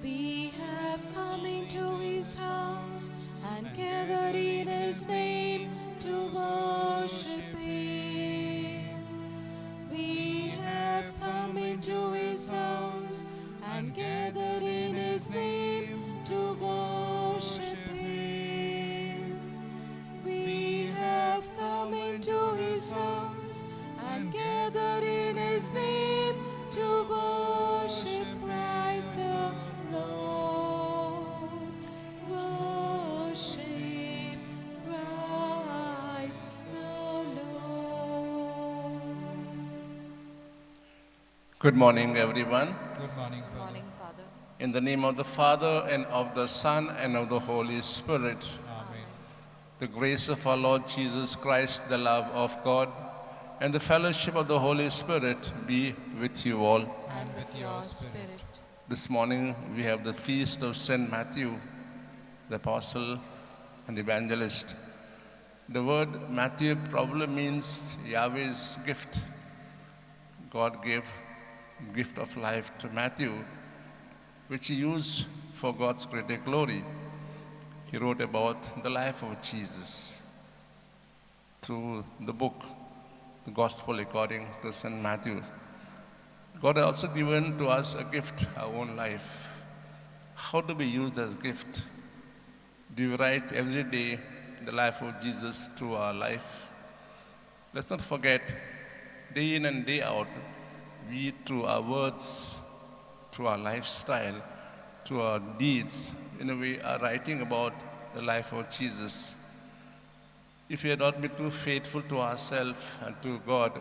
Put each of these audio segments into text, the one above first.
We have come into his house and gathered in his name to worship him. We have come into his house and gathered in his name to worship him. We have come into his house and gathered in his name to worship Christ the Lord. Worship Christ the Lord. Good morning, everyone. Good morning, Good brother. morning, Father. In the name of the Father, and of the Son, and of the Holy Spirit, Amen. the grace of our Lord Jesus Christ, the love of God, and the fellowship of the Holy Spirit be with you all. And with your spirit. This morning, we have the feast of Saint Matthew, the apostle and evangelist. The word Matthew probably means Yahweh's gift. God gave gift of life to Matthew, which he used for God's greater glory. He wrote about the life of Jesus through the book, the Gospel according to St. Matthew. God has also given to us a gift, our own life. How do we use that gift? Do we write every day the life of Jesus through our life? Let's not forget, day in and day out, we, through our words, through our lifestyle, through our deeds, in a way, are writing about the life of Jesus. If we had not been too faithful to ourselves and to God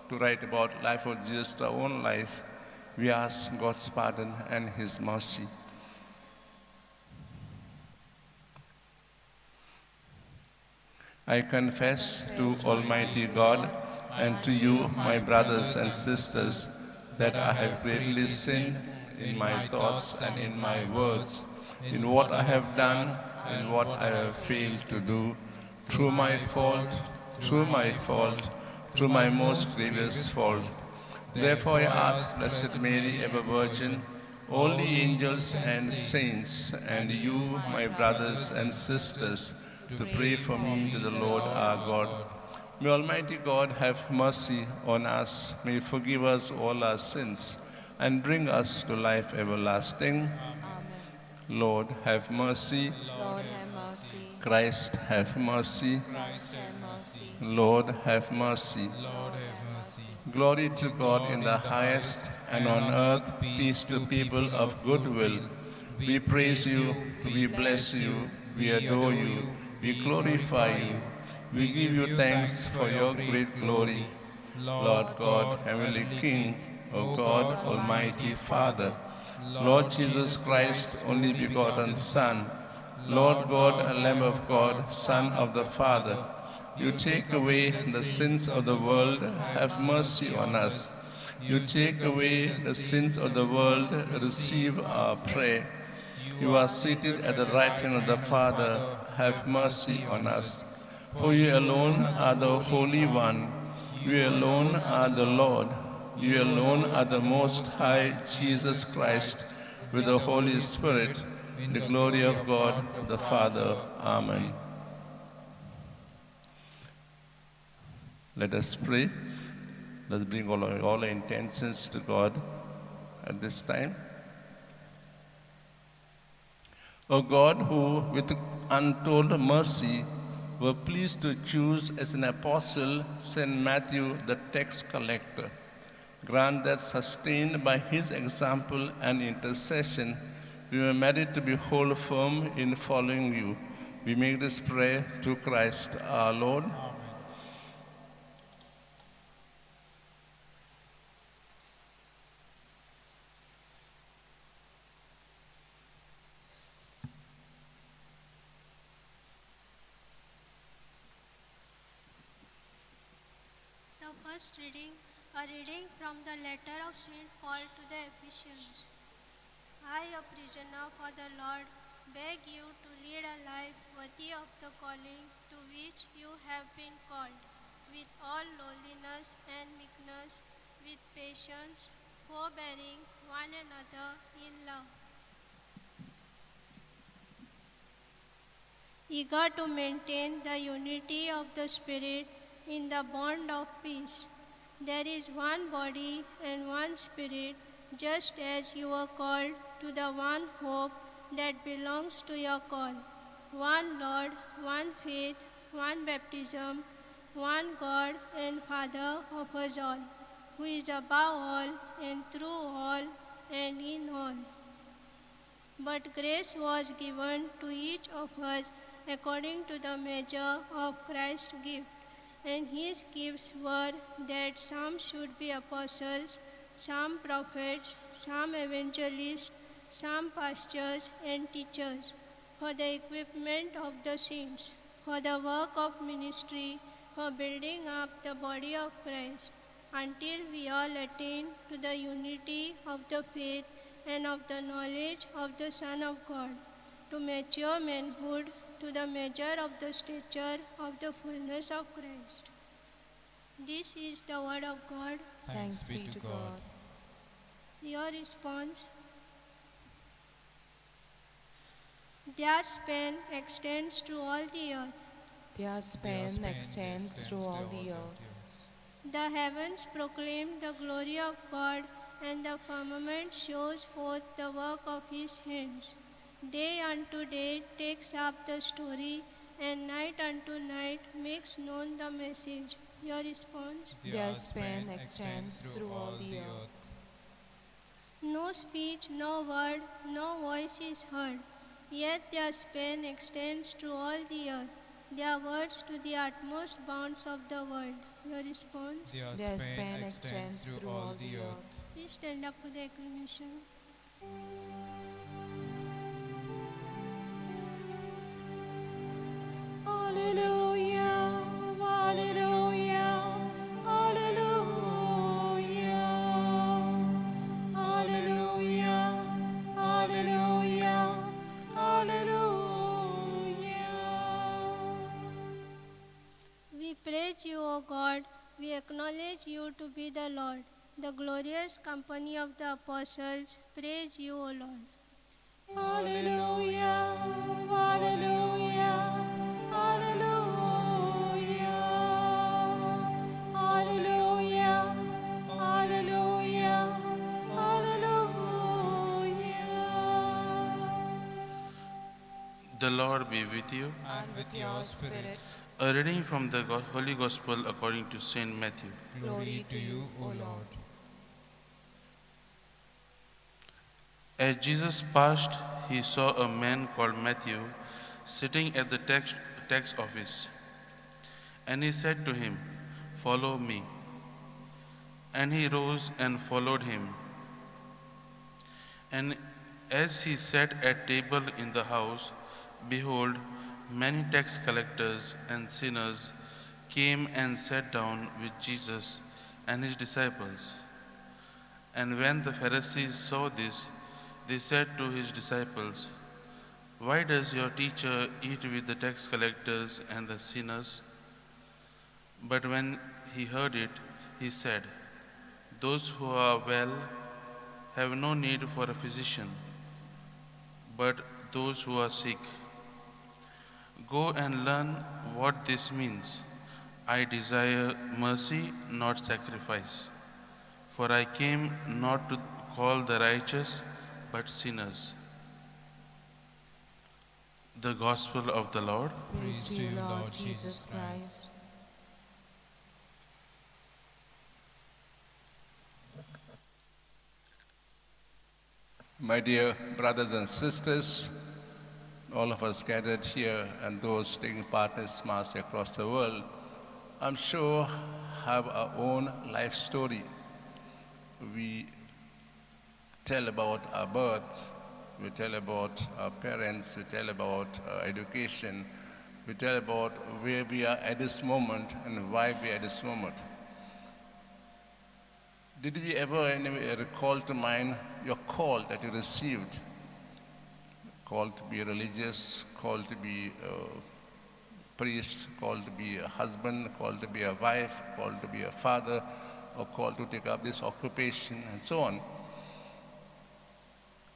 to write about life of Jesus to our own life, we ask God's pardon and his mercy. I confess to Almighty God and to you, my brothers and sisters, that I have greatly sinned in my thoughts and in my words, in what I have done and what I have failed to do, through my fault, through my most grievous fault. Therefore I ask Blessed Mary, ever Virgin, all the angels and saints, and you, my brothers and sisters, to pray for me to the Lord our God. May Almighty God have mercy on us, may he forgive us all our sins, and bring us to life everlasting. Amen. Lord, have mercy. Lord, have mercy. Christ, have mercy. Christ, have mercy. Lord, have mercy. Lord have mercy. Glory to God in the highest, and on earth peace to people of good will. We praise you, we bless you, we adore you, we glorify you. We give you thanks for your great glory. Lord God, Heavenly King, O God, Almighty Father, Lord Jesus Christ, only begotten Son, Lord God, Lamb of God, Son of the Father, you take away the sins of the world, have mercy on us. You take away the sins of the world, receive our prayer. You are seated at the right hand of the Father, have mercy on us. For you alone are the Holy One, you alone are the Lord, you alone are the Most High Jesus Christ, with the Holy Spirit, in the glory of God the Father. Amen. Let us pray. Let's bring all our intentions to God at this time. O God, who with untold mercy were pleased to choose as an apostle St. Matthew, the tax collector, grant that, sustained by his example and intercession, we may merit to be whole firm in following you. We make this prayer through Christ our Lord. The first reading, a reading from the letter of St. Paul to the Ephesians. I, a prisoner for the Lord, beg you to lead a life worthy of the calling to which you have been called, with all lowliness and meekness, with patience, forbearing one another in love. eager to maintain the unity of the Spirit in the bond of peace. There is one body and one Spirit, just as you were called to the one hope that belongs to your call. One Lord, one faith, one baptism, one God and Father of us all, who is above all and through all and in all. But grace was given to each of us according to the measure of Christ's gift. And his gifts were that some should be apostles, some prophets, some evangelists, some pastors and teachers, for the equipment of the saints, for the work of ministry, for building up the body of Christ, until we all attain to the unity of the faith and of the knowledge of the Son of God, to mature manhood, to the measure of the stature of the fullness of Christ. This is the word of God. Thanks be to God. Your response? Their span extends to all the earth. Their span extends through all the earth. The heavens proclaim the glory of God, and the firmament shows forth the work of his hands. Day unto day takes up the story, and night unto night makes known the message. Your response? Their span extends through all the earth. No speech, no word, no voice is heard, yet their span extends to all the earth, their words to the utmost bounds of the world. Your response? Their span extends through all the earth. Please stand up for the acclamation. Hallelujah, hallelujah, hallelujah, hallelujah, hallelujah, hallelujah. We praise you, O God. We acknowledge you to be the Lord. The glorious company of the apostles praise you, O Lord. Hallelujah, hallelujah, hallelujah, hallelujah, hallelujah, hallelujah. The Lord be with you. And with your spirit, A reading from the Holy Gospel according to Saint Matthew. glory to you, O Lord. As Jesus passed, he saw a man called Matthew sitting at the tax office. And he said to him, "Follow me." And he rose and followed him. And as he sat at table in the house, behold, many tax collectors and sinners came and sat down with Jesus and his disciples. And when the Pharisees saw this, they said to his disciples, "Why does your teacher eat with the tax collectors and the sinners?" But when he heard it, he said, "Those who are well have no need for a physician, but those who are sick. Go and learn what this means. I desire mercy, not sacrifice. For I came not to call the righteous, but sinners." The Gospel of the Lord. Praise to you, Lord Jesus Christ. My dear brothers and sisters, all of us gathered here and those taking part in this Mass across the world, I'm sure have our own life story. We tell about our birth, we tell about our parents, we tell about our education, we tell about where we are at this moment and why we are at this moment. Did you ever anyway recall to mind your call that you received? Called to be religious, called to be a priest, called to be a husband, called to be a wife, called to be a father, or called to take up this occupation, and so on.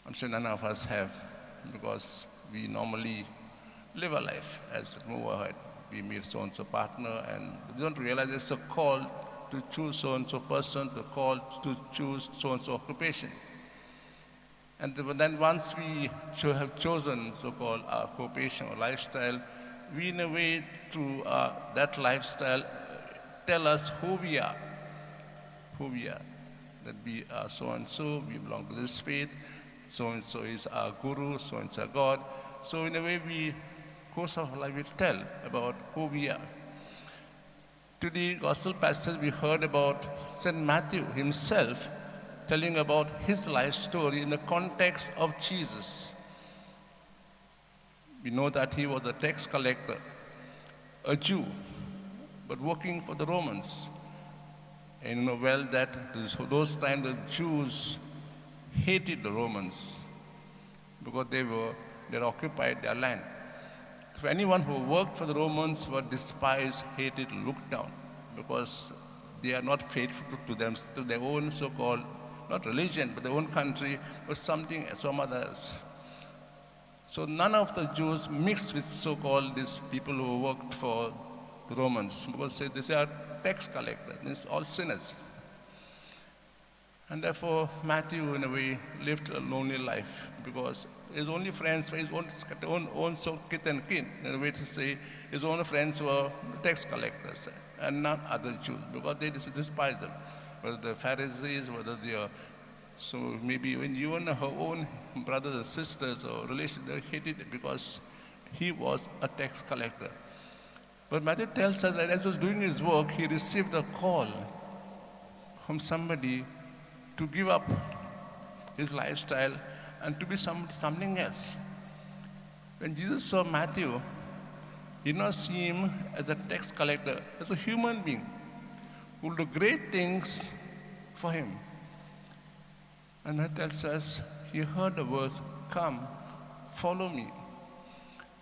I'm sure none of us have, because we normally live a life as we move ahead. We meet so-and-so partner and we don't realize it's a call to choose so-and-so person, to call to choose so-and-so occupation. And then once we have chosen so-called our occupation or lifestyle, we in a way through that lifestyle tell us who we are. That we are so-and-so, we belong to this faith, so-and-so is our guru, so-and-so our God. So in a way, course of life will tell about who we are. Today, gospel passage we heard about St. Matthew himself telling about his life story in the context of Jesus. We know that he was a tax collector, a Jew, but working for the Romans. And you know well that those times the Jews hated the Romans because they occupied their land. So anyone who worked for the Romans were despised, hated, looked down because they are not faithful to them, to their own so-called, not religion, but their own country, but some others. So none of the Jews mixed with so-called these people who worked for the Romans because they are tax collectors, these all sinners. And therefore, Matthew, in a way, lived a lonely life because his only friends were his own so kith and kin. In a way to say, his own friends were the tax collectors and not other Jews because they despised them. Whether the Pharisees, whether they are, so maybe even her own brothers and sisters or relations, they hated it because he was a tax collector. But Matthew tells us that as he was doing his work, he received a call from somebody to give up his lifestyle and to be something else. When Jesus saw Matthew, he did not see him as a tax collector, as a human being who will do great things for him. And that tells us he heard the words, "Come, follow me."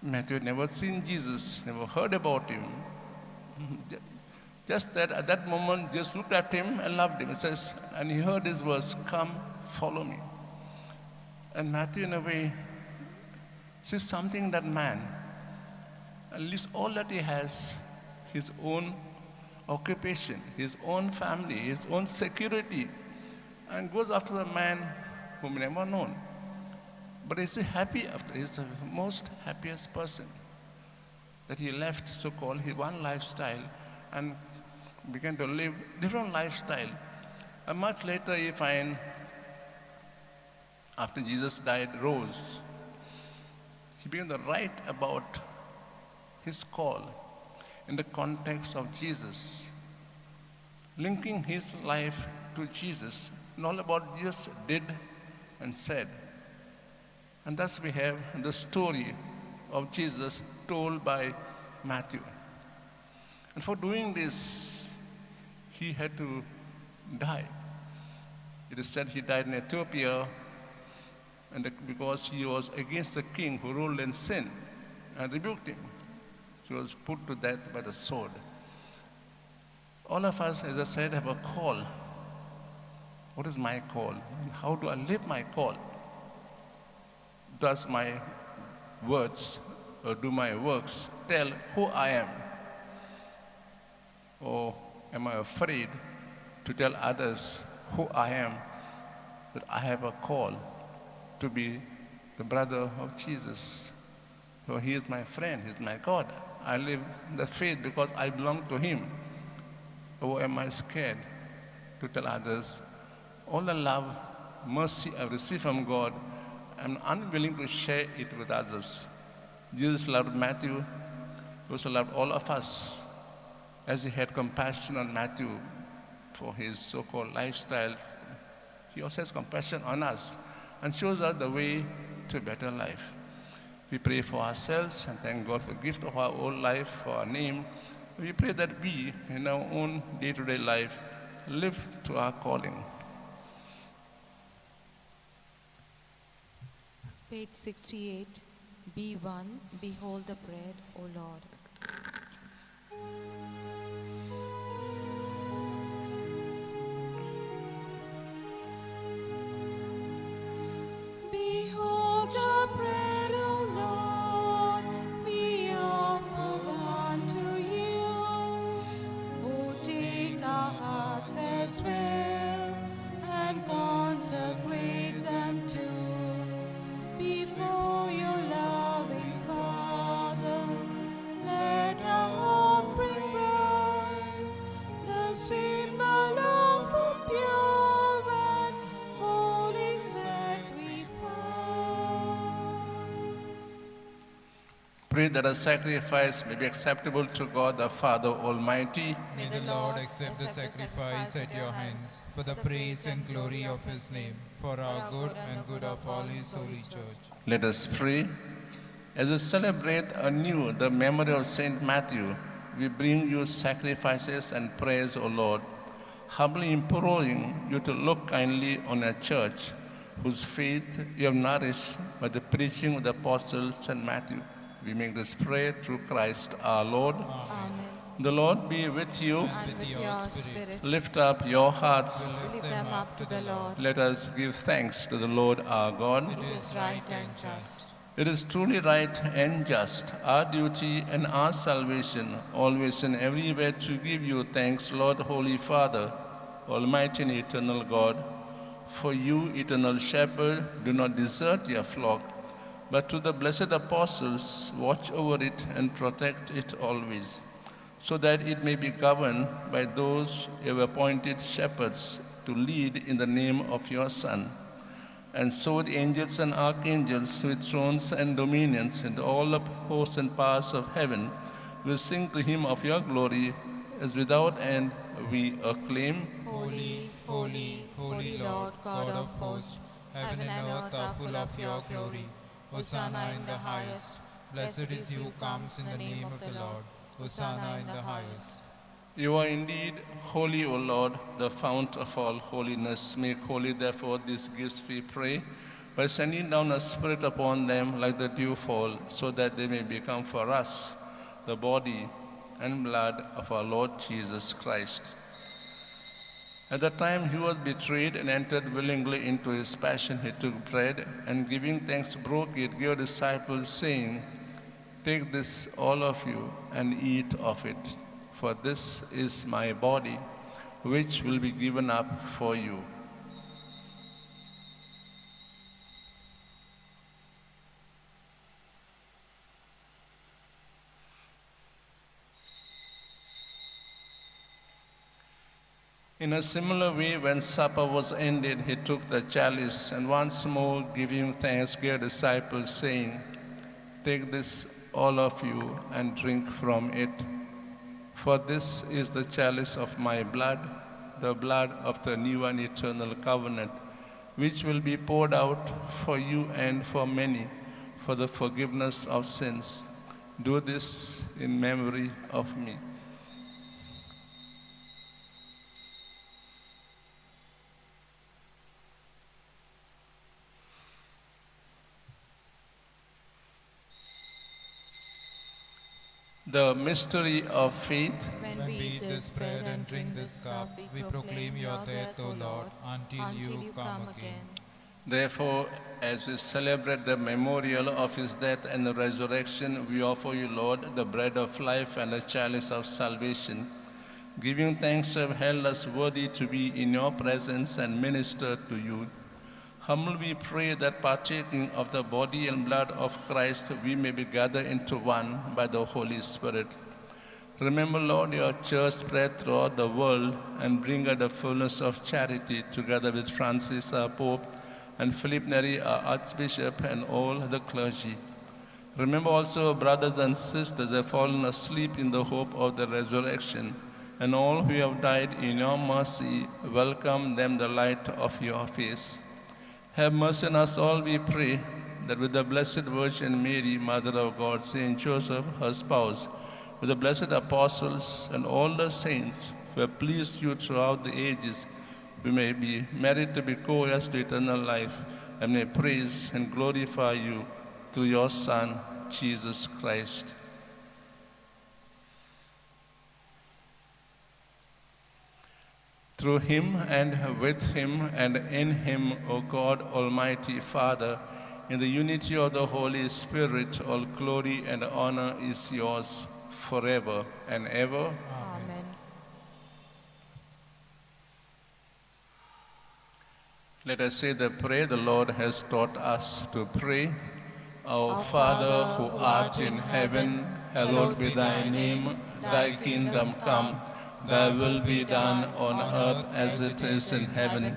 Matthew had never seen Jesus, never heard about him. Just that at that moment, just looked at him and loved him. It says, and he heard his words, "Come, follow me." And Matthew, in a way, sees something in that man. At least all that he has, his own occupation, his own family, his own security, and goes after the man whom he never known. But is he happy after? He's the most happiest person that he left so-called his one lifestyle and began to live different lifestyle. And much later you find, after Jesus died, rose, he began to write about his call in the context of Jesus, linking his life to Jesus, and all about Jesus did and said. And thus we have the story of Jesus told by Matthew. And for doing this, he had to die. It is said he died in Ethiopia and because he was against the king who ruled in sin and rebuked him. He was put to death by the sword. All of us, as I said, have a call. What is my call? And how do I live my call? Does my words or do my works tell who I am? Or am I afraid to tell others who I am, that I have a call to be the brother of Jesus? So he is my friend, he is my God. I live the faith because I belong to him. Or am I scared to tell others all the love, mercy I receive from God? I'm unwilling to share it with others. Jesus loved Matthew, he also loved all of us. As he had compassion on Matthew for his so-called lifestyle, he also has compassion on us and shows us the way to a better life. We pray for ourselves and thank God for the gift of our own life, for our name. We pray that we, in our own day-to-day life, live to our calling. Page 68, B1, Behold the bread, O Lord. Behold the bread, O Lord, Pray that a sacrifice may be acceptable to God the Father Almighty. May the Lord accept the sacrifice at your hands for the praise and glory of his name, for our good and good of all his holy church. Let us pray. As we celebrate anew the memory of Saint Matthew, we bring you sacrifices and prayers, O Lord, humbly imploring you to look kindly on a church whose faith you have nourished by the preaching of the Apostle Saint Matthew. We make this prayer through Christ our Lord. Amen. The Lord be with you. And with your spirit, Lift up your hearts. lift them up to the Lord. Let us give thanks to the Lord our God. It is right and just. It is truly right and just, our duty and our salvation, always and everywhere to give you thanks, Lord, Holy Father, Almighty and eternal God. For you, eternal shepherd, do not desert your flock, but to the blessed apostles watch over it and protect it always, so that it may be governed by those you have appointed shepherds to lead in the name of your Son. And so the angels and archangels with thrones and dominions and all the hosts and powers of heaven will sing to him of your glory, as without end we acclaim. Holy, holy, holy Lord God of hosts, heaven and earth are full of your glory. Hosanna in the highest. Blessed is he who comes in the name of the Lord. Hosanna in the highest. You are indeed holy, O Lord, the fount of all holiness. Make holy, therefore, these gifts, we pray, by sending down a Spirit upon them like the dewfall, so that they may become for us the body and blood of our Lord Jesus Christ. At the time he was betrayed and entered willingly into his passion, he took bread and giving thanks broke it, gave his disciples, saying, "Take this, all of you, and eat of it, for this is my body, which will be given up for you." In a similar way, when supper was ended, he took the chalice and once more giving thanks, gave disciples, saying, "Take this, all of you, and drink from it. For this is the chalice of my blood, the blood of the new and eternal covenant, which will be poured out for you and for many for the forgiveness of sins. Do this in memory of me." The mystery of faith. When we eat this bread and drink this cup, we proclaim your death, O Lord, until you come again. Therefore, as we celebrate the memorial of his death and the resurrection, we offer you, Lord, the bread of life and the chalice of salvation. Giving thanks, have held us worthy to be in your presence and minister to you. Humbly we pray that partaking of the body and blood of Christ, we may be gathered into one by the Holy Spirit. Remember, Lord, your church spread throughout the world and bring her the fullness of charity, together with Francis, our Pope, and Philip Neri, our Archbishop, and all the clergy. Remember also our brothers and sisters who have fallen asleep in the hope of the resurrection, and all who have died in your mercy, welcome them the light of your face. Have mercy on us all, we pray, that with the Blessed Virgin Mary, Mother of God, Saint Joseph, her spouse, with the blessed apostles and all the saints who have pleased you throughout the ages, we may be merited to be co-heirs to eternal life, and may praise and glorify you through your Son, Jesus Christ. Through him and with him and in him, O God, Almighty Father, in the unity of the Holy Spirit, all glory and honor is yours forever and ever. Amen. Let us say the prayer the Lord has taught us to pray. Our Father, who art in heaven, hallowed be thy name. Thy kingdom come. Thy will be done on earth as it is in heaven.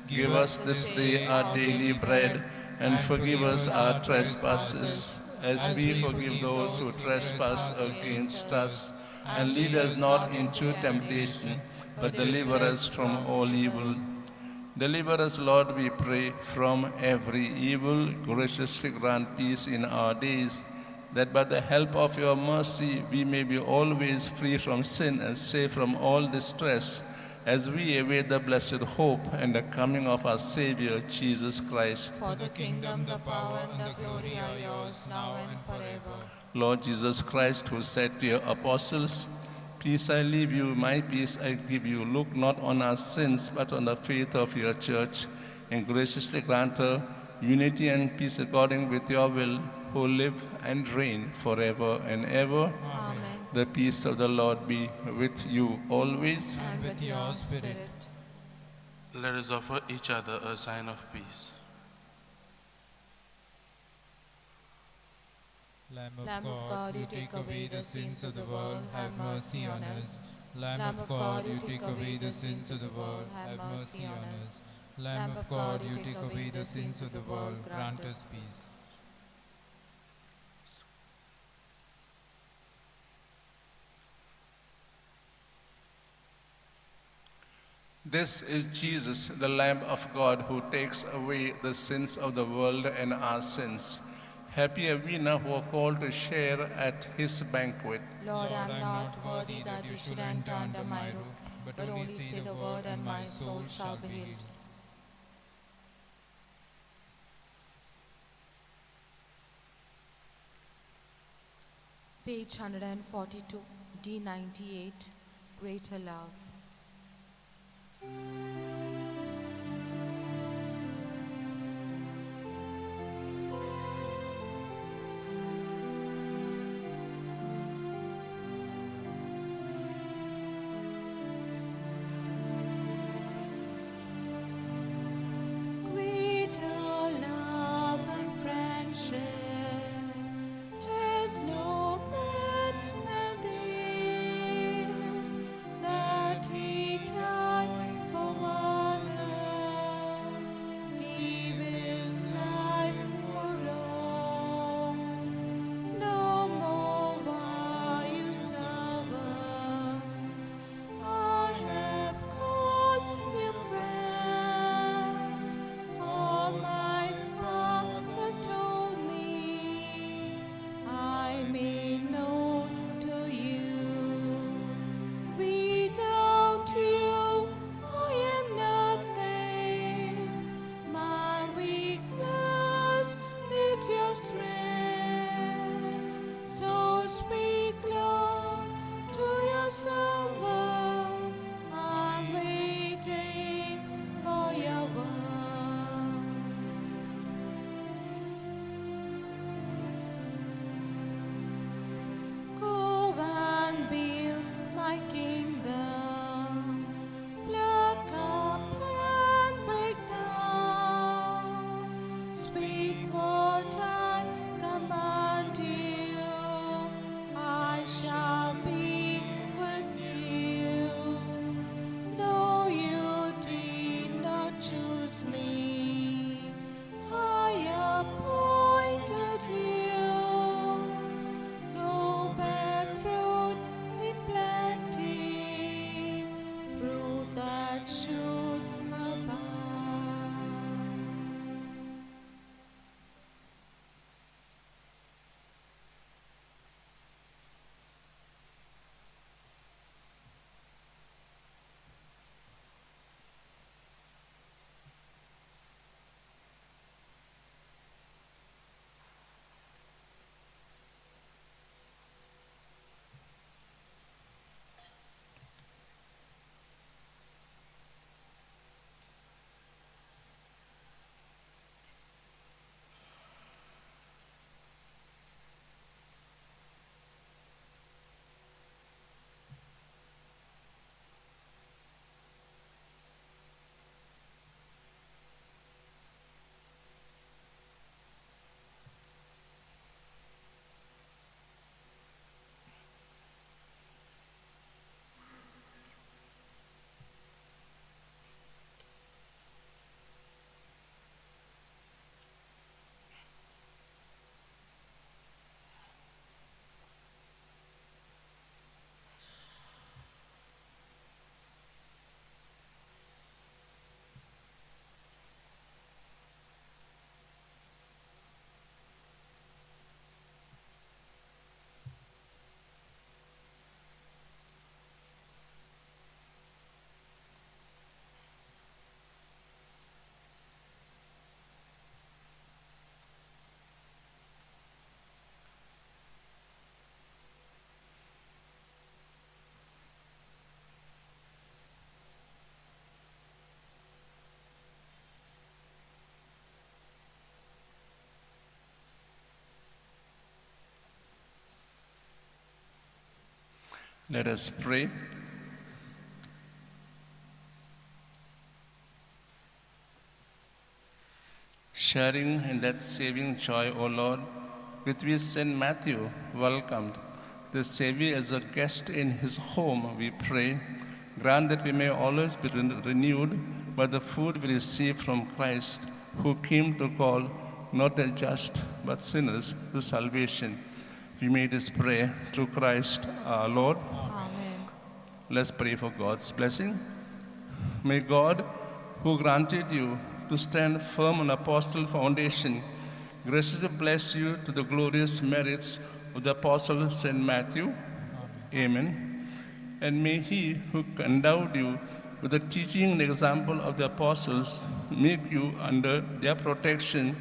Give us this day our daily bread, and forgive us our trespasses, as we forgive those who trespass against us. And lead us not into temptation, but deliver us from all evil. Deliver us, Lord, we pray, from every evil. Graciously grant peace in our days, that by the help of your mercy we may be always free from sin and safe from all distress, as we await the blessed hope and the coming of our Savior, Jesus Christ. For the kingdom, the power, and the glory are yours, now and forever. Lord Jesus Christ, who said to your apostles, "Peace I leave you, my peace I give you," look not on our sins, but on the faith of your church, and graciously grant her unity and peace according with your will, who live and reign forever and ever. Amen. The peace of the Lord be with you always. And with your spirit. Let us offer each other a sign of peace. Lamb Lamb of God, you take away the sins of the world, have mercy on us. Lamb of God, you take away the sins of the world, have mercy on us. Lamb of God, you take away the sins of the world, grant us peace. This is Jesus, the Lamb of God, who takes away the sins of the world and our sins. Happy are we now who are called to share at his banquet. Lord, I am not worthy that you should enter under my roof, but only say the word and my soul shall be healed. Page 142, D98, Greater Love. Let us pray. Sharing in that saving joy, O Lord, with which St. Matthew welcomed the Savior as a guest in his home, we pray, grant that we may always be renewed by the food we receive from Christ, who came to call not the just but sinners to salvation. We may this pray through Christ our Lord. Amen. Let's pray for God's blessing. May God, who granted you to stand firm on apostolic foundation, graciously bless you to the glorious merits of the Apostle St. Matthew. Amen. And may he who endowed you with the teaching and example of the apostles make you under their protection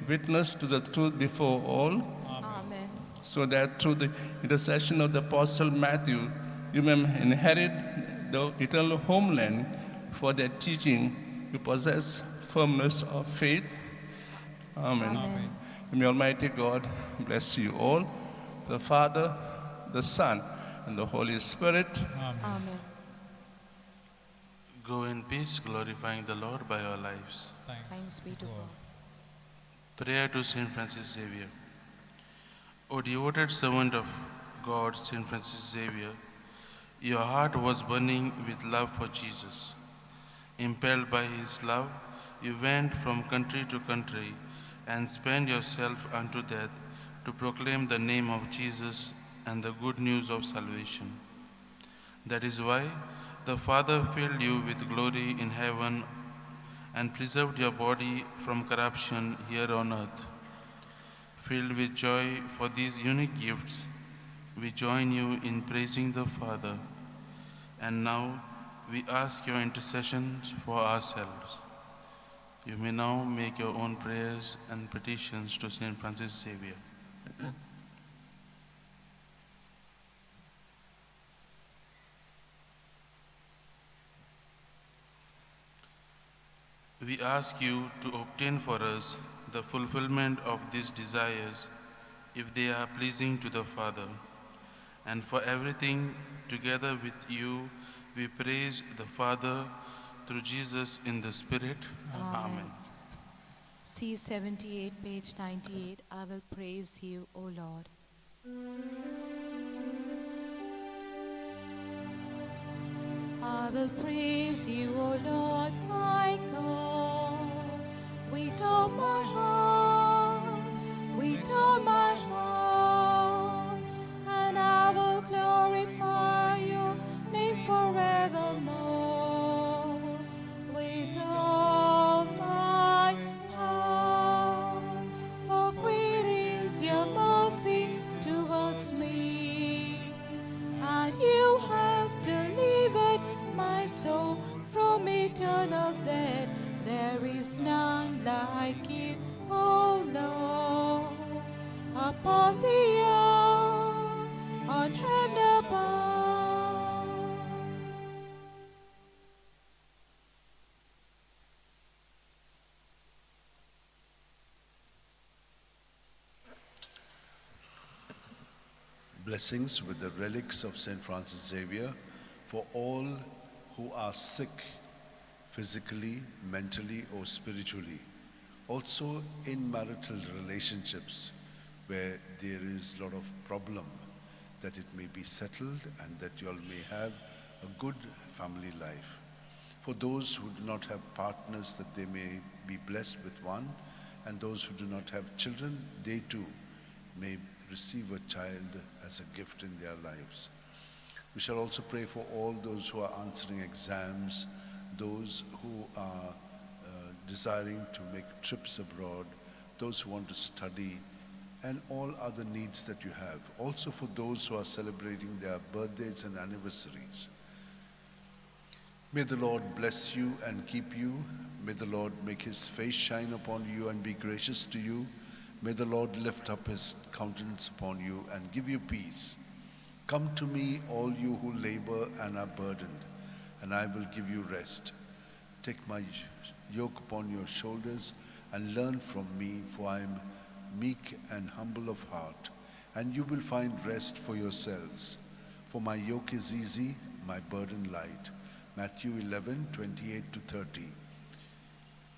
witness to the truth before all, Amen. so that through the intercession of the Apostle Matthew, you may inherit the eternal homeland. For their teaching, you possess firmness of faith. Amen. Amen. And may Almighty God bless you all, the Father, the Son, and the Holy Spirit. Amen. Go in peace, glorifying the Lord by our lives. Thanks be to God. Prayer to Saint Francis Xavier. O devoted servant of God, Saint Francis Xavier, your heart was burning with love for Jesus. Impelled by his love, you went from country to country and spent yourself unto death to proclaim the name of Jesus and the good news of salvation. That is why the Father filled you with glory in heaven and preserved your body from corruption here on earth. Filled with joy for these unique gifts, we join you in praising the Father. And now we ask your intercessions for ourselves. You may now make your own prayers and petitions to Saint Francis Xavier. We ask you to obtain for us the fulfillment of these desires if they are pleasing to the Father. And for everything, together with you, we praise the Father through Jesus in the Spirit. Amen. C78, page 98. I will praise you, O Lord. I will praise you, O Lord, my God, with all my heart, with all my heart, and I will glorify your name forevermore, with all my heart. For great is your mercy towards me, and you have delivered my soul from eternal death. There is none like you, O Lord, upon the earth, on heaven above. Blessings with the relics of St. Francis Xavier for all who are sick, physically, mentally, or spiritually. Also in marital relationships where there is a lot of problem, that it may be settled and that you all may have a good family life. For those who do not have partners, that they may be blessed with one, and those who do not have children, they too may receive a child as a gift in their lives. We shall also pray for all those who are answering exams, those who are desiring to make trips abroad, those who want to study, and all other needs that you have. Also for those who are celebrating their birthdays and anniversaries. May the Lord bless you and keep you. May the Lord make his face shine upon you and be gracious to you. May the Lord lift up his countenance upon you and give you peace. Come to me, all you who labor and are burdened, and I will give you rest. Take my yoke upon your shoulders and learn from me, for I am meek and humble of heart, and you will find rest for yourselves. For my yoke is easy, my burden light. Matthew 11:28 to 30.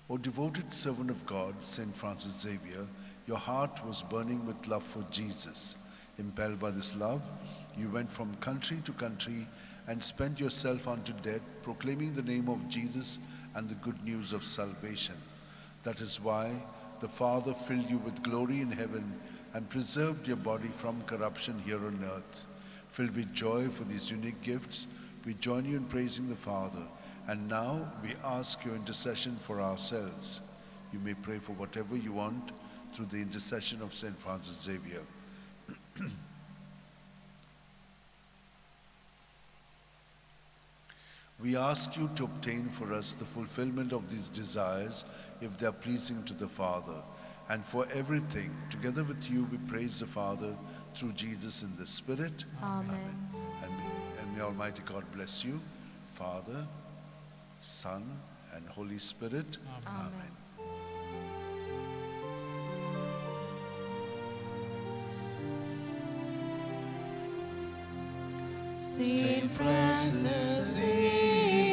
O devoted servant of God, Saint Francis Xavier, your heart was burning with love for Jesus. Impelled by this love, you went from country to country and spent yourself unto death, proclaiming the name of Jesus and the good news of salvation. That is why the Father filled you with glory in heaven and preserved your body from corruption here on earth. Filled with joy for these unique gifts, we join you in praising the Father. And now we ask your intercession for ourselves. You may pray for whatever you want through the intercession of Saint Francis Xavier. We ask you to obtain for us the fulfillment of these desires if they are pleasing to the Father. And for everything, together with you, we praise the Father through Jesus in the Spirit. Amen. And may Almighty God bless you, Father, Son, and Holy Spirit. Amen. Saint Francis Xavier,